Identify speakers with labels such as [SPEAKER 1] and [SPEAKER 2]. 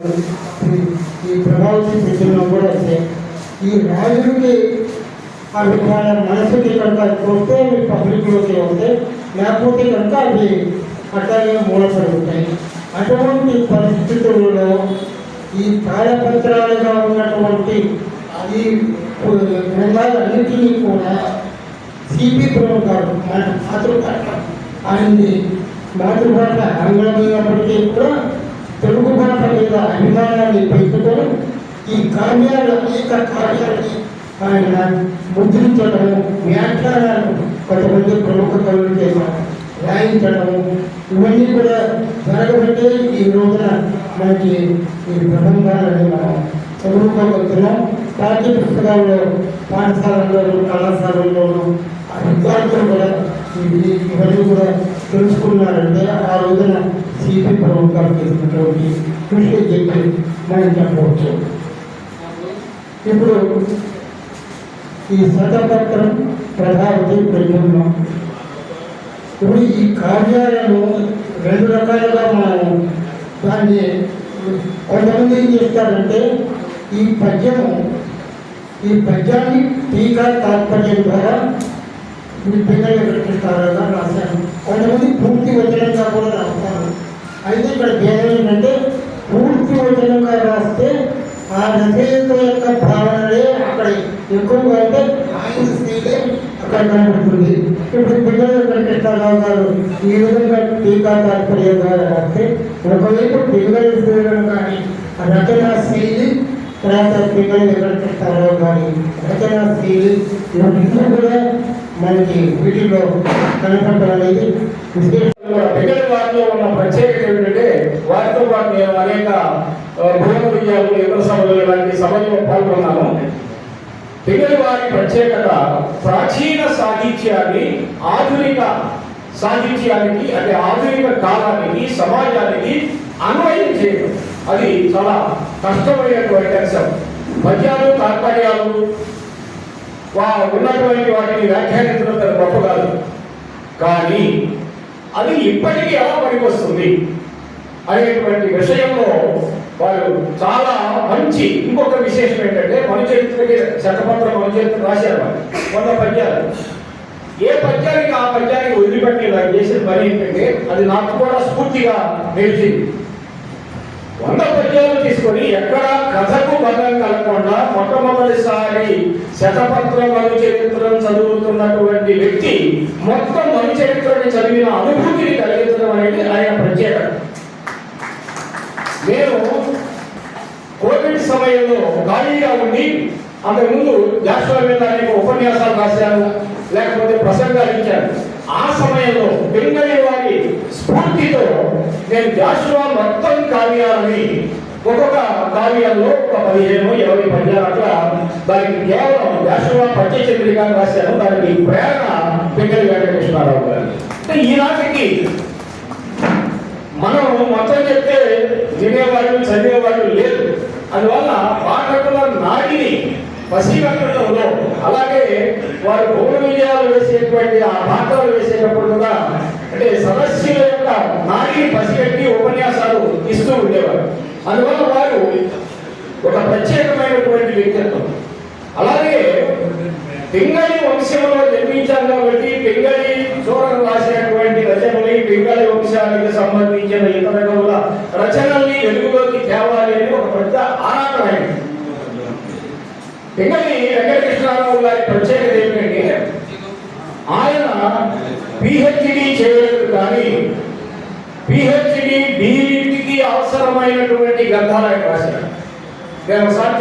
[SPEAKER 1] ఈ ప్రభావితం ప్రజల్లో కూడా వస్తాయి. ఈ రాజులకి అవి వాళ్ళ మనసుకి కనుక వస్తే అవి పబ్లిక్లోకి వస్తాయి, లేకపోతే కనుక అవి అట్లాగే మూలపడి ఉంటాయి. అటువంటి పరిస్థితుల్లో ఈ తాళపత్రాలుగా ఉన్నటువంటి ఈ గ్రంథాలన్నింటినీ కూడా సిపి బ్రహ్మ గారు మన మాతృభాష, ఆయన్ని మాతృభాష ఆంగ్లమైనప్పటికీ కూడా తెలుగు భాష మీద అభిమానాన్ని పెంచుకొని ఈ అనేక కార్యాలని ఆయన ముద్రించడము, వ్యాఖ్యానాలు కొంతమంది ప్రముఖ కవులు చేశారు, రాయించడము, ఇవన్నీ కూడా జరగబట్టే ఈ రోజున మనకి ఈ ప్రబంధాలని మనం చదువుకోగలుగుతున్నాం. పాఠ్య పుస్తకాల్లో, పాఠశాలల్లోనూ, కళాశాలల్లోనూ ఆ విద్యార్థులు కూడా ఇవన్నీ కూడా తెలుసుకున్నారంటే ఆ రోజున సిపి ప్రభుత్వాలు చేసినటువంటి కృషి చెప్పి మనం చెప్పవచ్చు. ఇప్పుడు ఈ శతపత్రం ప్రభావితం ప్రజల్లో ఇప్పుడు ఈ కావ్యాలను రెండు రకాలుగా మనం దాన్ని కొంతమంది ఏం చేస్తారంటే ఈ పద్యాన్ని టీకా తాత్పర్యం ద్వారా పిల్లలు ఎక్కడిస్తారని రాశారు. కొంతమంది పూర్తి వచనంగా కూడా రాస్తారు. అయితే ఇక్కడ భేదం ఏంటంటే పూర్తి వచనంగా రాస్తే ఆ రచయిత యొక్క భావనలే అక్కడ ఎక్కువగా ఉంటే ఆయన స్థితి అక్కడ కనబడుతుంది. ఇప్పుడు పిల్లలు వెంకటేశ్వరరావు గారు ఈ విధంగా టీకా తాత్పర్యం ద్వారా రాస్తే ఒకవైపు పిల్లల స్థితులను కానీ రచనా శైలి, తర్వాత పిల్లలు వెంకటేశ్వరరావు గారి రచనా శైలి ఇవన్నీ కూడా మనకి వీటిలో కనపడటం అనేది
[SPEAKER 2] పిల్లల వారిలో ఉన్న ప్రత్యేకత ఏమిటంటే వారితో పాటు నేను అనేక భూమ విజయాలు, ఇతర సభలు ఇలాంటి సభల్లో పాల్గొన్నాను. పిల్లల వారి ప్రత్యేకత ప్రాచీన సాహిత్యాన్ని ఆధునిక సాహిత్యానికి, అంటే ఆధునిక కాలానికి, సమాజానికి అన్వయం చేయడం. అది చాలా కష్టమైనటువంటి అంశం. పద్యాలు, తాత్పర్యాలు ఉన్నటువంటి వాటిని వ్యాఖ్యానించడం తన గొప్ప కాదు, కానీ అది ఇప్పటికీ ఎలా పనికొస్తుంది అనేటువంటి విషయంలో వారు చాలా మంచి. ఇంకొక విశేషం ఏంటంటే మనుచరిత్రకి శతపత్రం మనుచరిత్ర రాశారు వారు 100 పద్యాలు. ఏ పద్యానికి ఆ పద్యానికి వదిలిపెట్టి ఇలా చేసిన పని ఏంటంటే అది నాకు కూడా స్ఫూర్తిగా నిలిచింది. 100 పద్యాలు తీసుకొని ఎక్కడ కథకు బలం కలగకుండా మొట్టమొదటిసారి శతపత్ర మనుచరిత్రం చదువుతున్నటువంటి వ్యక్తి మొత్తం మనుచరిత్రని చదివిన అనుభూతిని కలిగించడం అనేది ఆయన ప్రత్యేకత. నేను కోవిడ్ సమయంలో ఖాళీగా ఉండి అంతకుముందు జాషువా మీద అనేక ఉపన్యాసాలు రాశాను, లేకపోతే ప్రసంగాలు ఇచ్చాను. ఆ సమయంలో బెంగళూరు వారి స్ఫూర్తితో నేను జాషువా మొత్తం కావ్యాలని ఒక్కొక్క కావ్యాల్లో ఒక 15-20 పద్యాలు అట్లా దానికి కేవలం జాషువా పద్యచంద్రిక రాశాను. దానికి ప్రేరణ బెంగళూరు వెంకటేశ్వరరావు గారు. ఈనాటికి మనం మొత్తం చెప్తే వినేవాళ్ళు, చదివేవాళ్ళు లేదు. అందువల్ల పాఠకుల నాడిని పసిగట్టడంలో, అలాగే వారు భూమ విజయాలు వేసేటువంటి ఆ పాత్రలు వేసేటప్పుడు కూడా అంటే సదస్సుల యొక్క నాడిని పసిగట్టి ఉపన్యాసాలు ఇస్తూ ఉండేవారు. అందువల్ల వారు ఒక ప్రత్యేకమైనటువంటి వ్యక్తిత్వం. అలాగే పింగళి వంశంలో జన్మించారు కాబట్టి పింగళి చోరను రాసినటువంటి రచనల్ని, పింగళి వంశానికి సంబంధించిన ఇతర కవుల రచనల్ని వెలుగులోకి తేవాలి అని ఒక పెద్ద ఆరాటమైంది. పింగళి వెంకటకృష్ణారావు గారి ప్రత్యేకత ఏమిటంటే ఆయన పిహెచ్డి చేయలేదు, కానీ పిహెచ్డి డిఈటికి అవసరమైనటువంటి గ్రంథాలు ఆయన రాశారు. నేను ఒకసారి